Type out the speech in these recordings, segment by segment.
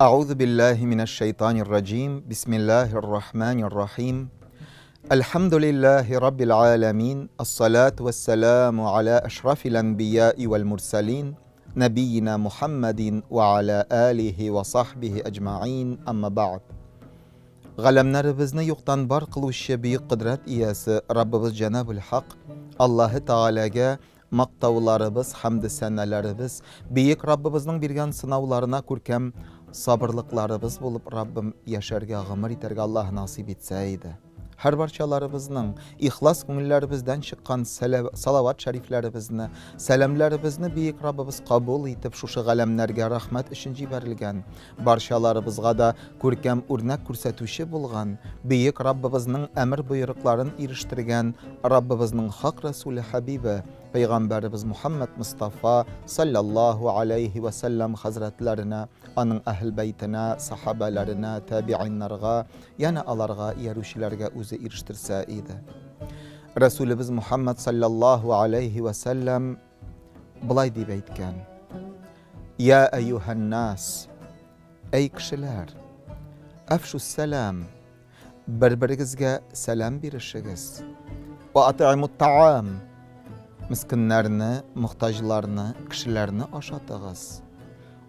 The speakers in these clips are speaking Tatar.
أعوذ بالله من الشيطان الرجيم. بسم الله الرحمن الرحيم. الحمد لله رب العالمين. الصلاة والسلام على أشرف الأنبياء والمرسلين نبينا محمد وعلى آله وصحبه أجمعين. أما بعد. Galemlerimizni yoktan bar kıluşu büyük kudret iyesi Rabbimiz Cenab-ı Hak Allah-u Teala'ga maqtavlarımız, hamd senelerimiz, büyük Rabbimizin birgen sınavlarına kurkem sabırlıklarımız bulup Rabbim yaşarga, gımır iterge Allah nasip etseydi. Her barçalarımızın ihlas günlerimizden çıkan salavat şeriflerimizni, selamlarimizni büyük Rabbimiz kabul etip şuşu galemlerge rahmet için ciberilgen, barçalarımızga da kurkem örnek kürsatuşu bulgan, büyük Rabbimizin emir buyruklarını eriştirgen, Rabbimizin hak Resulü Habibi, Peygamberimiz Muhammed Mustafa sallallahu aleyhi ve sellem hazretlerine, anın ehl beytine, sahabelerine, tabi'inlerine, yani alarga, yeruşilerge uzu eriştirse idi. Resulümüz Muhammed sallallahu aleyhi ve sellem bulay deyip eytken: Ya eyyuhen nas, ey kişiler, afşus selam, birbirinizge selam berişigiz. Ve at'imut ta'am, miskinlerini, muhtajlarını, kişilerini aşatığız.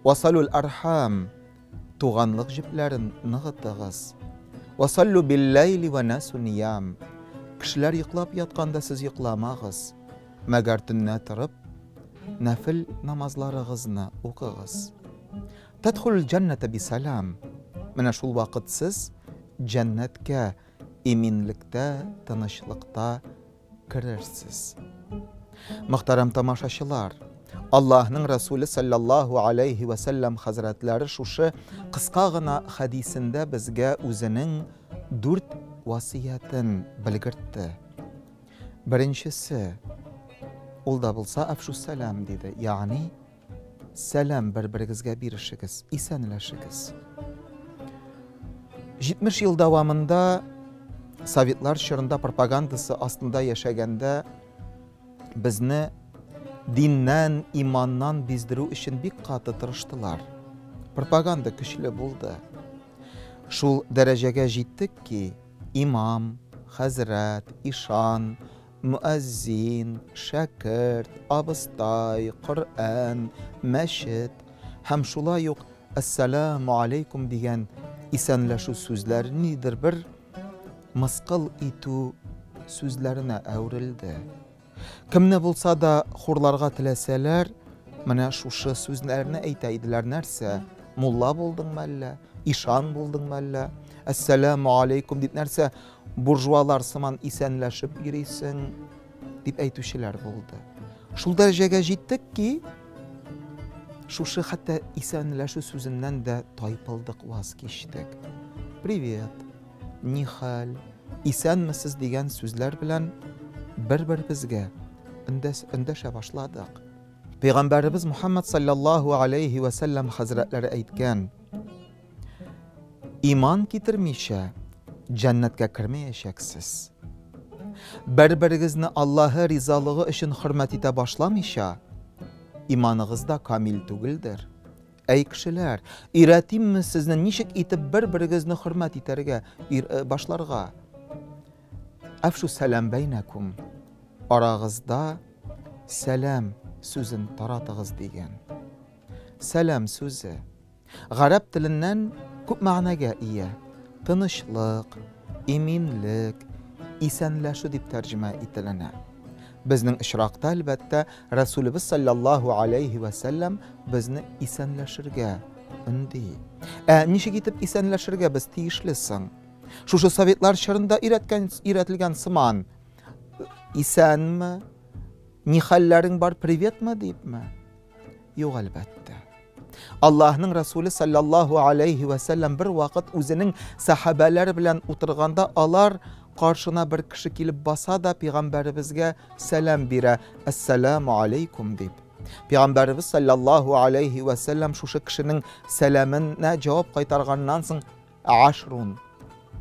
Vasalul arham, tuğanlık jiplerini nığıtığız. Vasallu billeyli ve nasu niyam, kişiler yıklap yatkanda siz yıklamağız. Meğer tünne tırıp, nafil namazlarınızını okuyuz. Tadkhulul cennete bisalam, mine şul vakit siz cennetke eminlikte, tanışlıkta kirersiz. Muhterem tamaşaçılar, Allah'ın Resulü sallallahu aleyhi ve sellem hazretleri şuşu kıskağına hadisinde bizge özünün 4 vasiyetin bilgirtti. Birincisi, ol da bulsa afşus selam dedi. Yani selam birbirinizge berişigiz, isenleşigiz. 70 yıl davamında Sovetler şırında propagandası aslında yaşaganda bizni dinden, imandan bizdiru için bir katı tırıştılar. Propaganda kişili buldu. Şul derecege jittik ki imam, hazret, işan, müezzin, şakirt, abıstay, Kur'an, meşit, hem şula yok Esselamu aleykum diyen isenleşu sözler nidir bir mıskıl itu sözlerine evrildi. Kimne bulsa da hurlarga tileseler, mana şuşu sözlerini eyteydiler nerse, mulla buldun malla, işan buldun malla, Esselamu aleykum deyip nerse, burjuvalar sıman isenleşip gireysin, deyip eytüşüler buldu. Şul derecege jittik ki, şuşu hatta isenleşu sözünden de taypıldık, vazgeçtik. Privet, nihal, isen misiniz degan sözler bilen bir-birimizge indeşe başladık. Peygamberimiz Muhammed sallallahu aleyhi ve sellem hazretleri eytken: iman getirmişe cennetke kirmeyeceksiz. Bir-birinizni Allah'a rizalığı için hürmet ete başlamışa imanınız da kamil tugildir. Ey kişiler, öğreteyim mi sizni nişik etip bir-birinizni hürmet eterge başlarga? Afşu selam beynekum, arağızda selam sözün taratığız degen. Selam sözü Arap tilinden köp ma'naga iya. Tınışlık, eminlik, isenleşu dip tercüme etilene. Bizning işraqda albatta Resulümüz sallallahu aleyhi ve sellem bizni isenleşirge indi. Nişik etip isenleşirge biz tiyişlisin. Şuşu Sovetler şırında üretilgen sıman isen mi? Nihallerin bar privet mi deyip mi? Yok elbette. Allah'ın Resulü sallallahu aleyhi ve sellem bir vakit özünün sahabeleri bilen oturganda alar karşına bir kişi kelip basa da Peygamberimizge selam bire. Esselamu aleykum deyip. Peygamberimiz sallallahu aleyhi ve sellem şuşu kişinin selamına cevap kaytargandan soň aşrun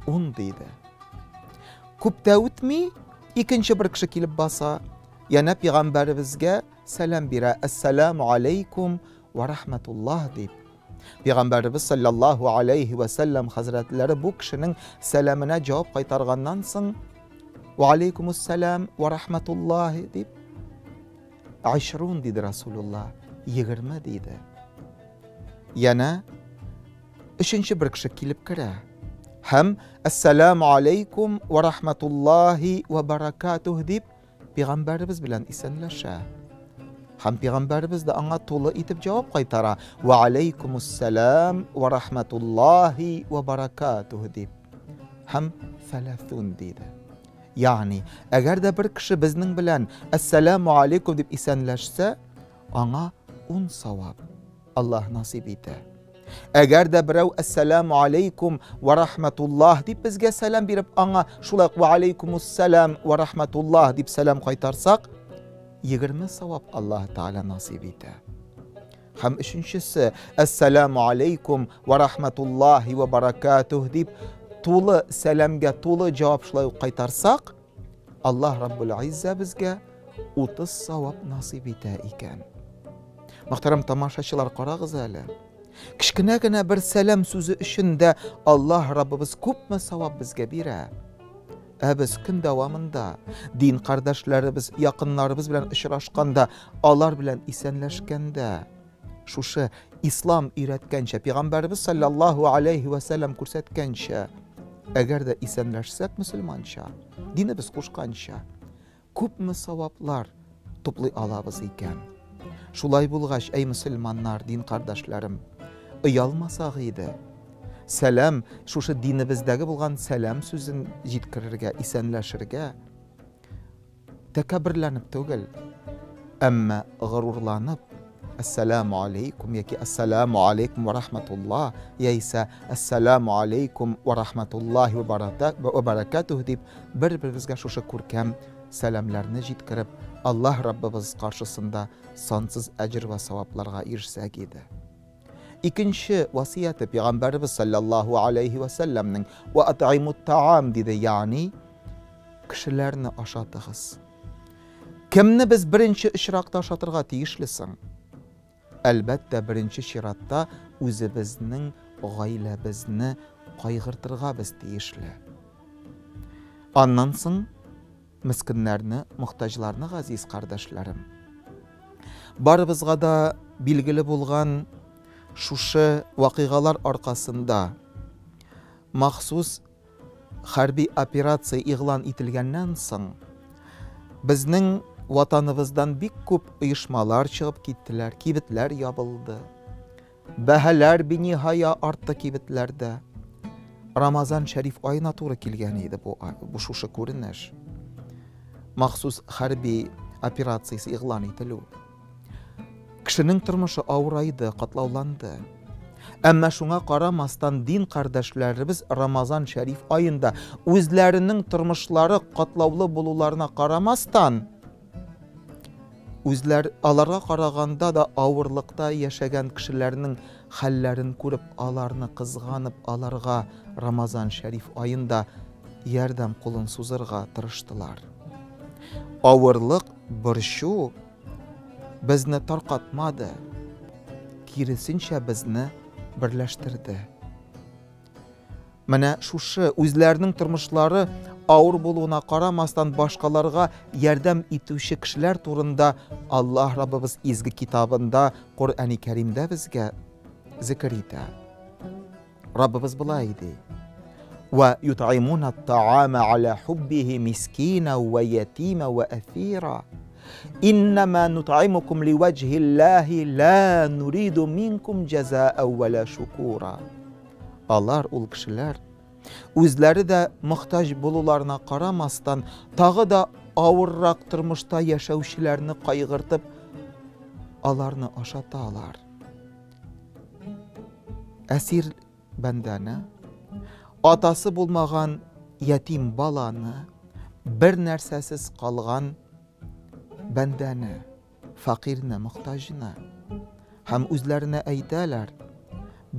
10 deydi. Köpte ötmi ikinci bir kişi kelip basa yana Peygamberimizge selam bire. Esselamu aleykum ve rahmetullah deyip. Peygamberimiz sallallahu aleyhi ve sellem hazretleri bu kişinin selamına cevap kaytargandan soň ve aleykümüsselam ve rahmetullahi deyip 20 dedi Resulullah, 20 dedi. Yana üçüncü bir kişi kilip kire. Hem Esselamu aleyküm ve rahmetullahi ve berekatuh deyip Peygamberimiz bilen isenleşe. Hem Peygamberimiz de ana tolu itip cevap kaytara. Ve aleykümüsselam ve rahmetullahi ve berekatuh deyip. Hem 30 dedi. Yani eğer de bir kişi bizning bilen Esselamu aleyküm deyip isenleşse ana 10 savab Allah nasip eder. Eğer de birov Esselamu aleyküm ve rahmetullah deyip bizge selam berip ana şulay ve aleykümüsselam ve rahmetullah deyip selam kaytarsak 20 savab Allah Teala nasip eder. Hem üçüncüsü Esselamu aleyküm ve rahmetullahi ve berekatuh deyip tulu selamga tulu cevap şulay kaytarsak Allah Rabbul İzze bizge 30 savab nasip eder iken. Muhterem tamaşaçılar qaragız hele. Kichkinagina bir selam so'zi ishinde Allah Rabbimiz ko'pmi savab bizga beradi. Biz kun davomida din qardoshlarimiz, yaqinlarimiz bilan uchrashganda, ular bilan esenlashganda, shusha islom o'rgatgancha, payg'ambarimiz sallallohu alayhi va sallam ko'rsatgancha, agarda esenlashsak musulmoncha, dinimiz qo'shgancha, ko'pmi savoblar to'play olamiz ekan. Şulay bulgaç ey musulmonlar, din qardoshlarım, uyalmasak edi. Selam, şuşu dinimizdagi bo'lgan selam so'zin yetkirerge, esenlashirge takabbirlanib tugil, amma g'ururlanib Assalamu alaykum yoki Assalamu alaykum ve rahmetullah yeysa Assalamu alaykum ve rahmetullah ve berekatuh deyip bir-birimizga şuşu ko'rkam selamlarni yetkirib Allah Rabbimiz qarşısında sonsuz ecir ve savaplarga erişsak edi. İkinci vasiyeti Peygamberimiz sallallahu aleyhi ve sellem'nin ve at'imut ta'am dedi, yani kişilerini aşatığız. Kimni biz birinci işrakta aşatırga tiyişlisin? Elbette birinci şiratta o'zimizning g'oylabizni qayg'irtirga biz tiyishli. Ondan so'ng miskinlarni, muhtojlarni aziz qardoshlarım. Baribizga da belgili bo'lgan shusha voqealar orqasida maxsus harbiy operatsiya e'lon etilgandan so'ng bizning vatanimizdan bek ko'p uyushmalar chiqib ketdilar, kibitlar yopildi. Bahalar benihoya ortdi kibitlarda. Ramazon sharif oyina to'g'ri kelgan edi bu shusha ko'rinish. Maxsus harbiy operatsiyasi e'lon etildi. Kishining turmushi og'raydi, qatlovlandi. Ammo shunga qaramasdan din qardoshlarimiz Ramazon sharif oyinda o'zlarining turmushlari qatlovli bo'lularini qaramasdan o'zlar alarga qaraganda da og'irlikda yashagan kishilarning hallarini ko'rib, alarni qizg'anib, alarga Ramazon sharif oyinda yordam qo'lin so'zarga tirishdilar. Og'irlik bir shu bizni tarqatmadi, kirisincha bizni birlashtirdi. Mana shusha o'zlarining turmushlari ağır bo'luvina qaramasdan boshqalarga yordam etuvchi kishilar to'g'risida Alloh Rabbimiz ezgi kitobida, Qur'oni Karimda bizga zikr etadi. Rabbimiz bunday deydi: "Va yut'imuna at-ta'ama ala hubbihi miskina va yatima va asira. İnnama nut'imukum liwajhillahi la nuridu minkum jazaa'an va la shukura." Allah ol kishilar o'zlari da muhtoj bo'lularini qaramasdan tag'i da og'irroq turmushda yashovchilarni qayg'irtib, ularni oshatalar. Asir bandani, otasi bo'lmagan yetim balani, bir narsasiz qolgan bandani, faqirni, muhtojni ham o'zlarini aytalar: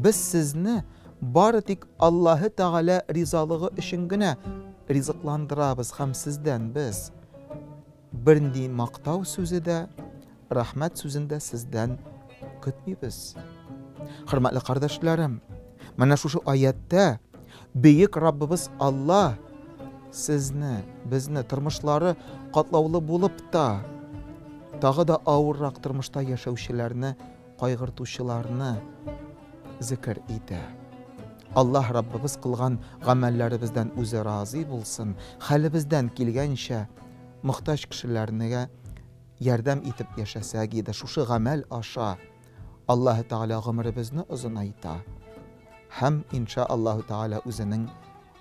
"Biz sizni baritik Alloh Taala rizolig'i ishingina rizqlandiramiz, ham sizdan biz birni maqtov so'zida, rahmat so'zida sizdan kutmaymiz." Hürmetli kardeşlerim, mana şu ayette büyük Rabbimiz Allah sizni, bizni turmushlari qatlovli bo'lib tag'i da og'irroq turmushda yashovchilarni, qayg'irtuvchilarni zikr etdi. Allah Rabbimiz qilgan amallarimizdan o'zi rozi bo'lsin. Hali bizdan kelgancha muhtoj kishilarga yordam etib yashasak edi. Shu amal osha Alloh taolo umrimizni uzunayta. Ham inshaalloh taolo o'zining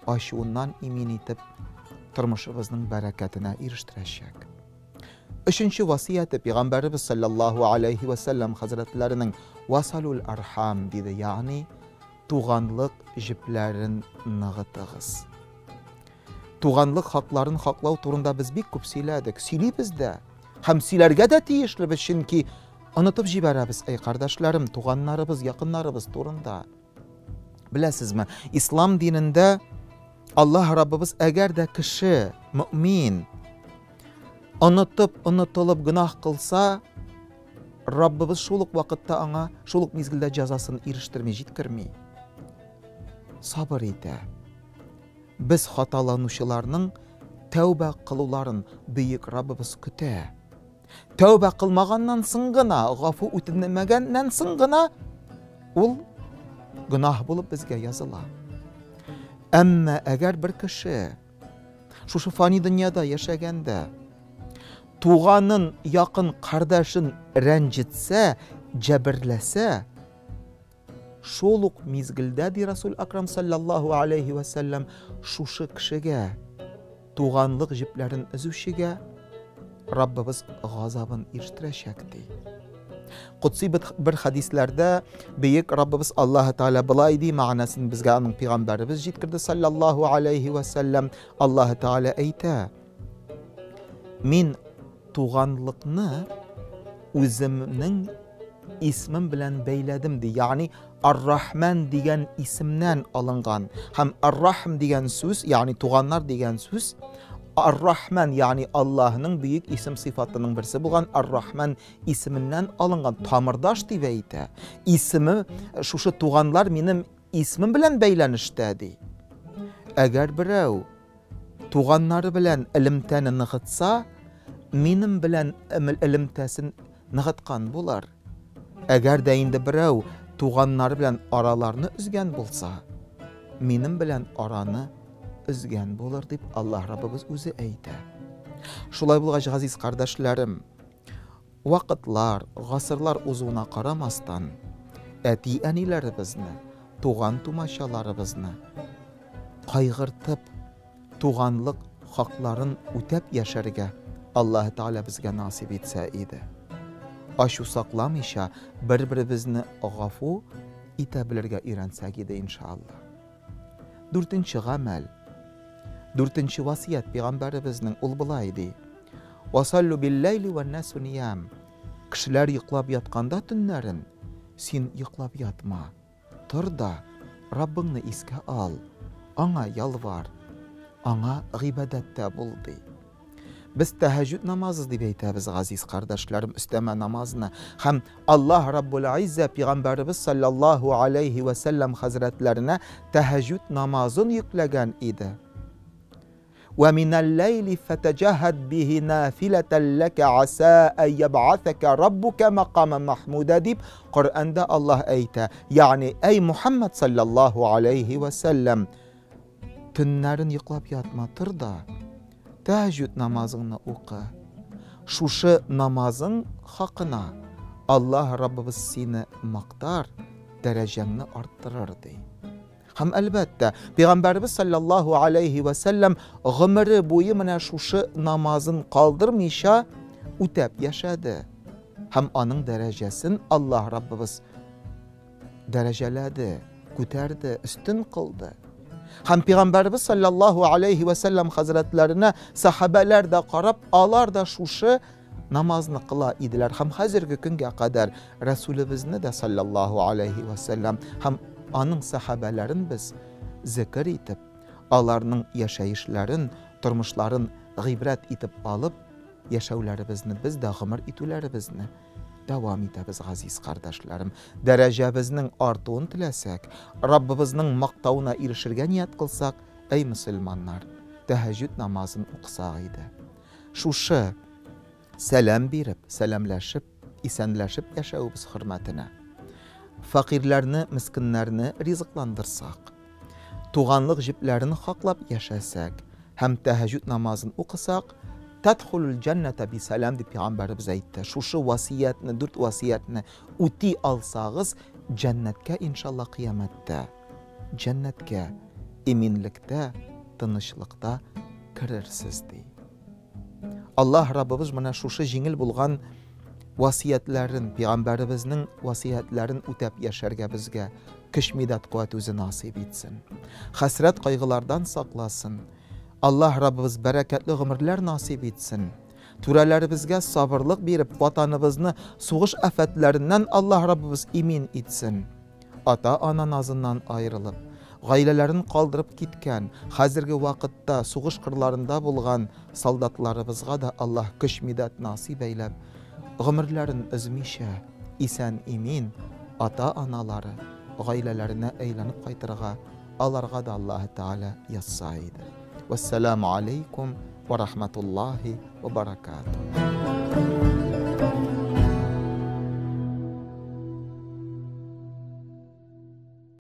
ashuundan emin etib turmushimizning barakatini erishtirashak. Üçüncü vasiyeti Peygamberimiz sallallahu aleyhi ve sellem hazretlerinin vasalul arham dedi. Yani tuğanlık jiplerin nağıtığız. Tuğanlık hakların haklav turunda biz bir küp siledik. Siliybiz de. Hem silerge de tiyişli biz çünkü unutup jiberemiz. Ey kardeşlerim, tuğanlarımız, yakınlarımız turunda. Bilesiz mi? İslam dininde Allah Rabbimiz eğer de kişi, mümin, unutulup günah kılsa, Rabbimiz şuluk vakitte ona, şuluk mezgilde cezasını eriştirmey, jitkirmey. Sabır ete. Biz hatalanuşlarının tövbe kılıların büyük Rabbimiz küte. Tövbe kılmagandan sıngına, gafu ütinmegenden sıngına, ol günah bulup bizge yazıla. Ama eğer bir kişi şu fani dünyada yaşaganda tuğanın yakın kardeşin rencitse, cebirlese, şoluk mizgilde di Resul Akram sallallahu aleyhi ve sellem şu kişiye tuğanlık jiplerin üzüşüge Rabbimiz gazabın eriştireşekti. Kutsi bir hadislerde büyük Rabbimiz Allah Teala bilaydi manasını bizge onun peygamberimiz jitkirdi sallallahu aleyhi ve sellem. Allah Teala eyte min tuğanlıkni o'zimning ismim bilan beyledim di. Yani Ar-Rahman degan isimdan olingan. Ham Ar-Rahm degan so'z, yani tuğanlar degan so'z, Ar-Rahman yani Allah'ın büyük isim sıfatının birisi bulgan Ar-Rahman isminden alıngan tamirdaş deb ayta. İsmi şu tuğanlar benim ismim bilan beyleniştedi. Eğer birov tuğanları bilan ilimtani nig'itsa, menim bilan ilimtasin nig'itgan bo'lar. Eğer de endi birov tuğanları bilan aralarını üzgen bo'lsa, menim bilan arani üzgen bo'lar deb Allah Rabbimiz o'zi ayta. Şulay bo'lgach aziz kardeşlerim, vaqtlar, g'asrlar uzuna qaramasdan ati-anilarimizni, tuğan tumashalarimizni qayg'irtib, tuğanlık haqlarin o'tab yasharga Allah Teala bizga nasib etsa edi. Ashu saqlamışa bir-birimizni g'afu etabilirga o'rgansak edi inshaalloh. Dördüncü amal, dördüncü vasiyet Peygamberimizning ul bulaydi. Vasallu bil-leyli ven-nasu niyam. Kişiler yıklab yatqanda tunlarin, sen yıklab yatma. Tur da Rabbingni esga al, ona yalvar, ona g'ibadetda bo'l de. Biz tahajjud namazı deb aytamiz aziz kardeşlerim, üsteme namazını. Hem Allah Rabbul İzze Peygamberimiz sallallahu aleyhi ve sellem hazretlerine tahajjud namazını yükleyen idi. وَمِنَ اللَّيْلِ فَتَجَهَدْ بِهِ نَافِلَةً لَكَ عَسَى أَنْ يَبْعَثَكَ رَبُّكَ مَقَامًا مَحْمُودًا deyip Kur'an'da Allah ayta. Yani ey Muhammed sallallahu aleyhi ve sellem tünlerin yıklap yatmatır da tahajjud namazını oku. Şuşu namazın hakkına Allah Rabbimiz seni maktar, dereceni arttırır dey. Hem elbette Peygamberimiz sallallahu aleyhi ve sellem ömrü boyu mana şuşu namazın kaldırmışa ötep yaşadı. Hem onun derecesini Allah Rabbimiz dereceledi, küterdi, üstün kıldı. Hem Peygamberimiz sallallahu aleyhi ve sellem hazretlerine sahabeler de qarab, alar da şuşu namazını kıla idiler. Hem hazırki günge kadar Resulümüzne de sallallahu aleyhi ve sellem hem onun sahabelerin biz zikir etip, alarının yaşayışların, turmuşların g'ibrat etip alıp, yaşavlarimizni biz de g'imir etülerimizni davom etamiz aziz qardaşlarım. Darajabizning ortuğun tilasak, Rabbimizning maqtavına erişirge niyat qilsak, ey musulmonlar, tahajjud namozini o'qisak edi. Şuşa selam berib, salamlashib, esanlashib yashaymiz hurmatine. Fakirlerini, miskinlerini rizqlandirsak, tuğanlıq jiblerini haqlab yaşasak, hem tahajjud namazını okusak, tadkhulul cennete bi salam deb Peygamberimiz aytdi. Şuşu vasiyatni, 4 vasiyatni uti alsağız, cennetke inşallah kıyametde, cennetke, eminlikte, tinchlikda kirersiz dey. Allah Rabbimiz mana şuşu jengil bulgan vasiyatlarin, Peygamberimizning vasiyatlarin o'tab yasharga bizga kuch middat quvvat o'zi nasib etsin. Hasrat qayg'ulardan saqlasin. Allah Rabbimiz barakatli umrlar nasib etsin. Turalarimizga sabrlik berib, vatanimizni so'g'ish afatlaridan Allah Rabbimiz emin etsin. Ata-ona nazından ayrılıp, gailelerini qoldirib ketgan, hozirgi vaqtda so'g'ish qirlarında bo'lgan soldatlarimizga da Allah kuch middat nasib eylab, ömürlerin özmişe, isen emin, ata-analары, gailelerine eylenip qaytırığa, alarga da Allah Teala yassaydı. Vesselamu aleykum ve rahmetullahi ve berekatuhu.